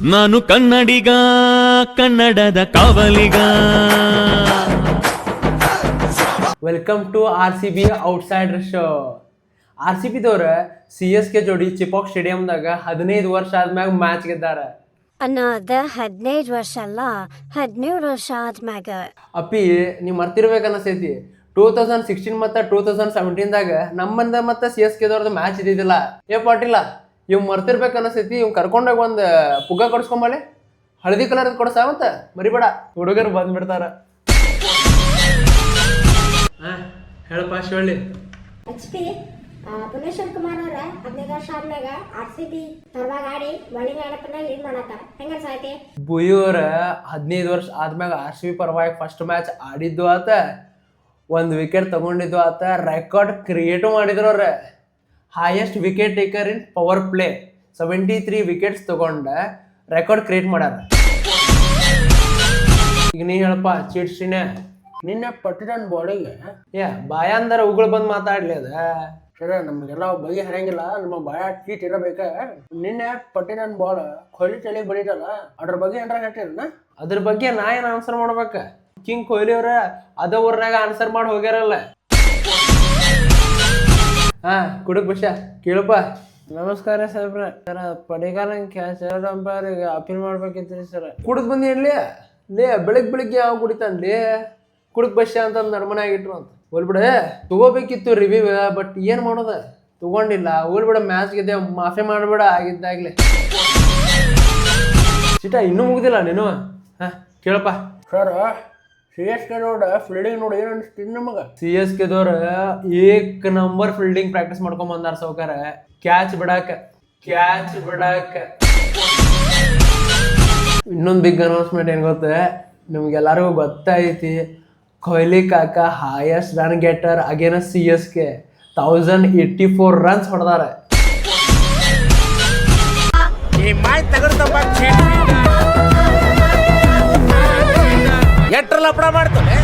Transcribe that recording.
ನಾನು ಕನ್ನಡಿಗ, ಕನ್ನಡದ ಕಾವಲಿಗ. Welcome to RCB outsider show. RCB ದವ್ರ CSK ಜೋಡಿ ಚಿಪಾಕ್ ಸ್ಟೇಡಿಯಂದಾಗ 15 ವರ್ಷ ಆದ್ಮ್ಯಾಗ ಮ್ಯಾಚ್ ಗೆದ್ದಾರ. ಅನ್ನೋದ 15 ವರ್ಷ ಅಲ್ಲ, 17 ವರ್ಷ ಆದ್ಮ್ಯಾಗ. ಅಪ್ಪಿ ನೀವು ಮರ್ತಿರ್ಬೇಕನ್ನಸ್ತೈತಿ, 2016 ಮತ್ತು 2017ದಾಗ ನಮ್ಮಂದ ಮತ್ತು CSK ದವ್ರದ್ದು ಮ್ಯಾಚ್ ಇದ್ದಿದ್ದಿಲ್ಲ. ಏ ಪಾಟಿಲ್ಲ, ಇವ್ ಮರ್ತಿರ್ಬೇಕನ್ನಸ್ತೈತಿ. ಇವ್ ಕರ್ಕೊಂಡೋಗಿ ಒಂದು ಪುಗ್ಗ ಕೊಡ್ಸ್ಕೊಂಬಳೆ, ಹಳದಿ ಕಲರ್ ಕೊಡ್ಸ ಮತ್ತ ಮರಿಬೇಡ, ಹುಡುಗರು ಬಂದ್ಬಿಡ್ತಾರ. ಹೇಳಪ್ಪ ಶಿವಳ್ಳಿ. HP ಪುನೇಶ್ವರ್ ಕುಮಾರ್ ಅವರ 15 ವರ್ಷ ಆದ್ಮ್ಯಾಗ RCB ಪರವಾಗಿ ಆಡಿ ಬೌಲಿಂಗ್ ಆಡಪ್ಪನ ಲೀಡ್ ಮಾಡತ್ತಾರ. ಹೆಂಗ ಸಾಯ್ತಿ ಬುಯ್ಯೋರ 15 ವರ್ಷ ಆದ್ಮ್ಯಾಗ RCB ಪರವಾಗಿ ಫಸ್ಟ್ ಮ್ಯಾಚ್ ಆಡಿದ್ದು ಆತ, ಒಂದು ವಿಕೆಟ್ ತಗೊಂಡಿದ್ದು ಆತ, ರೆಕಾರ್ಡ್ ಕ್ರಿಯೇಟು ಮಾಡಿದ್ರು ಅವ್ರ. Highest wicket taker in power play 73 wickets ತಗೊಂಡ ರೆಕಾರ್ಡ್ ಕ್ರಿಯೇಟ್ ಮಾಡ್ಯಾರ. ಈಗ ನೀ ಹೇಳಪ್ಪ ಚೀಟ್ಸಿನೇ ನಿನ್ನೆ ಪಟ್ಟಿನ ಬಾಡಿಗೆ ಬಾಯ ಅಂದಾರ ಉಗುಳು ಬಂದು ಮಾತಾಡ್ಲಿ ಅದ ಸರ. ನಮಗೆಲ್ಲ ಬಗೆ ಹರಿಯಂಗಿಲ್ಲ, ನಮ್ಮ ಬಾಯ ಚೀಟ್ ಇರಬೇಕ. ನಿನ್ನೆ ಪಟ್ಟಿನ ಬಾಲ್ ಕೊಹ್ಲಿ ತಲೆಗೆ ಬಡಿತಲ್ಲ, ಅದ್ರ ಬಗ್ಗೆ ಏನಾರ ಹೇಳ್ತೀರನ? ಅದ್ರ ಬಗ್ಗೆ ನಾ ಏನು ಆನ್ಸರ್ ಮಾಡ್ಬೇಕ? ಕಿಂಗ್ ಕೊಹ್ಲಿ ಅವ್ರ ಅದ ಊರ್ನಾಗ ಆನ್ಸರ್ ಮಾಡಿ ಹೋಗ್ಯಾರಲ್ಲ. ಕುಡುಕ್ ಬಷ ಕೇಳಪ್ಪ. ನಮಸ್ಕಾರ ಸಾಹೇಬ್ರ. ಸರ ಪಡಿಗಾಲ ಕ್ಯಾಚ್ ಅಂಪೈರ್ಗೆ ಅಪೀಲ್ ಮಾಡ್ಬೇಕಿತ್ರಿ ಸರ. ಕುಡಿದ್ ಬಂದಿ ಇರ್ಲಿ ಲೇ, ಬೆಳಿಗ್ಗೆ ಯಾವ ಕುಡಿತಾನ್ಲಿ? ಕುಡುಕ್ ಬಷ ಅಂತ ನಡ್ಮನೆ ಆಗಿಟ್ರು ಅಂತ ಹೋಲ್ಬಿಡ. ತಗೋಬೇಕಿತ್ತು ರಿವ್ಯೂ, ಬಟ್ ಏನ್ ಮಾಡೋದ, ತಗೊಂಡಿಲ್ಲ. ಹೋಲ್ಬಿಡ, ಮ್ಯಾಚ್ ಗೆದ್ದೆ, ಮಾಫಿ ಮಾಡ್ಬೇಡ ಆಗಿದ್ದಾಗ್ಲಿ. ಸಿಟ ಇನ್ನೂ ಮುಗ್ದಿಲ್ಲ ನೀನು. ಕೇಳಪ್ಪ ಸರ್. CSK ನೋಡ ಫೀಲ್ಡಿಂಗ್ ನೋಡಿ ಏನು ಅನಿಸ್ತೀನಿ ನಮಗ? CSK ದವ್ರ ಏಕ್ ನಂಬರ್ ಫೀಲ್ಡಿಂಗ್ ಪ್ರಾಕ್ಟೀಸ್ ಮಾಡ್ಕೊಂಡ್ ಬಂದಾರ ಸೌಕಾರ. ಕ್ಯಾಚ್ ಬಿಡಾಕ. ಇನ್ನೊಂದು ಬಿಗ್ ಅನೌನ್ಸ್ಮೆಂಟ್ ಏನ್ ಗೊತ್ತ, ನಿಮ್ಗೆಲ್ಲರಿಗೂ ಗೊತ್ತೈತಿ, ಕೊಹ್ಲಿ ಕಾಕ highest run getter against CSK 1084 runs ಹೊಡೆದಾರ. ಎಟ್ರಲ್ಲ ಅಪಡ ಮಾಡ್ತಾನೆ.